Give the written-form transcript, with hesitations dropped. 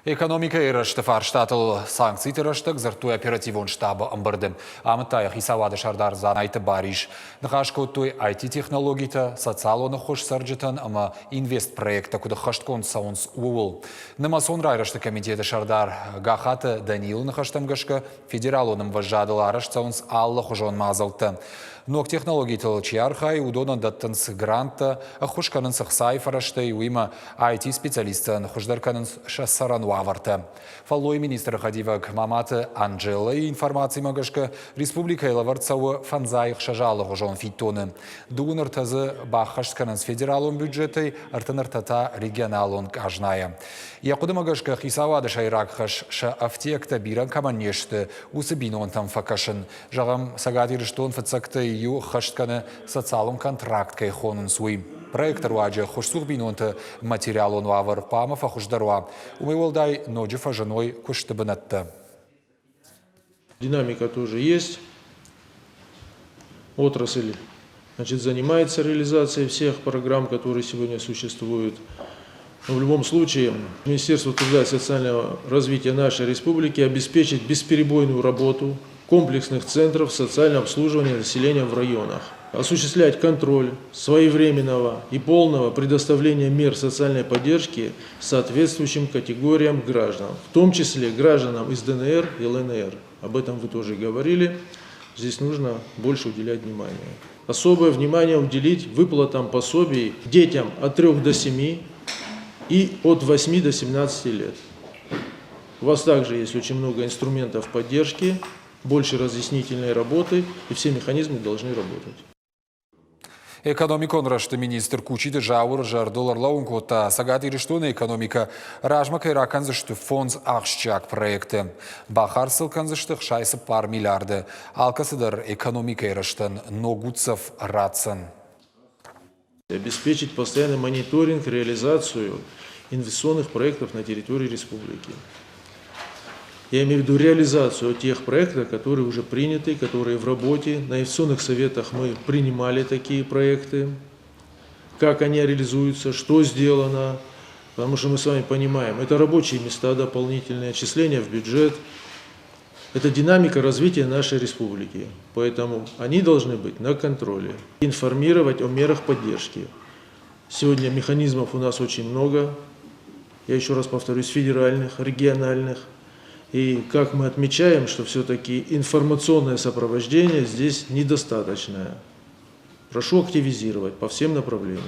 Экономика ирашты фарштатыл санкций тираштык зартуй оперативон штаба амбырдым. Амытайық Исавады шардар занайты бариш. Нахашко той IT-технологийта социалоны хош сарджитан, ама инвест проекта куда хашткон саунс уул. Намасон райрашты комитеты шардар гахаты Даниил нахаштамгашка федералоным вожадыл араш саунс аллы хожон мазалты. Ног технологий тылчиархай удонан даттанс гранта, ахушканын сахсай фарашты уима IT-специалистан хождарканын шассаран ваварта. Фаллой министр Хадивак Маматы Анджела и информации магашка республика Илаварцау фанзайх шажалы хожон фитоны. Дугунар тазы бахашканын с федералон бюджетой артанартата регионалон кажная. Якуды магашка Хисавады шайракхаш ша автекта биран каманешты усыбинон там факашын. Жагам сагатирштон фацакты ю хаштканы социалон контракт кайхонын суим. Проектор уаджа хошсух бинонты материалон вавар памафа хошдаруа. Умывалдай ноджифа женой куштабанатта. Динамика тоже есть. Отрасль занимается реализацией всех программ, которые сегодня существуют. Но в любом случае Министерство труда и социального развития нашей республики обеспечит бесперебойную работу комплексных центров социального обслуживания населения в районах, осуществлять контроль своевременного и полного предоставления мер социальной поддержки соответствующим категориям граждан, в том числе гражданам из ДНР и ЛНР. Об этом вы тоже говорили. Здесь нужно больше уделять внимание. Особое внимание уделить выплатам пособий детям от 3 до 7 и от 8 до 17 лет. У вас также есть очень много инструментов поддержки, больше разъяснительной работы, и все механизмы должны работать. Экономикон рашты министр кучиды жаур жардолар лаункота сагат ириштуна экономика ражмака ираканзышты фонд ахшчак проекты. Бахар сылканзышты шайсы пар миллиарды. Алкасыдар экономика ираштын ногуцев рацын. Обеспечить постоянный мониторинг, реализацию инвестиционных проектов на территории республики. Я имею в виду реализацию тех проектов, которые уже приняты, которые в работе. На инвестиционных советах мы принимали такие проекты. Как они реализуются, что сделано. Потому что мы с вами понимаем, это рабочие места дополнительные, отчисления в бюджет. Это динамика развития нашей республики. Поэтому они должны быть на контроле. Информировать о мерах поддержки. Сегодня механизмов у нас очень много. Я еще раз повторюсь, федеральных, региональных. И как мы отмечаем, что все-таки информационное сопровождение здесь недостаточное. Прошу активизировать по всем направлениям.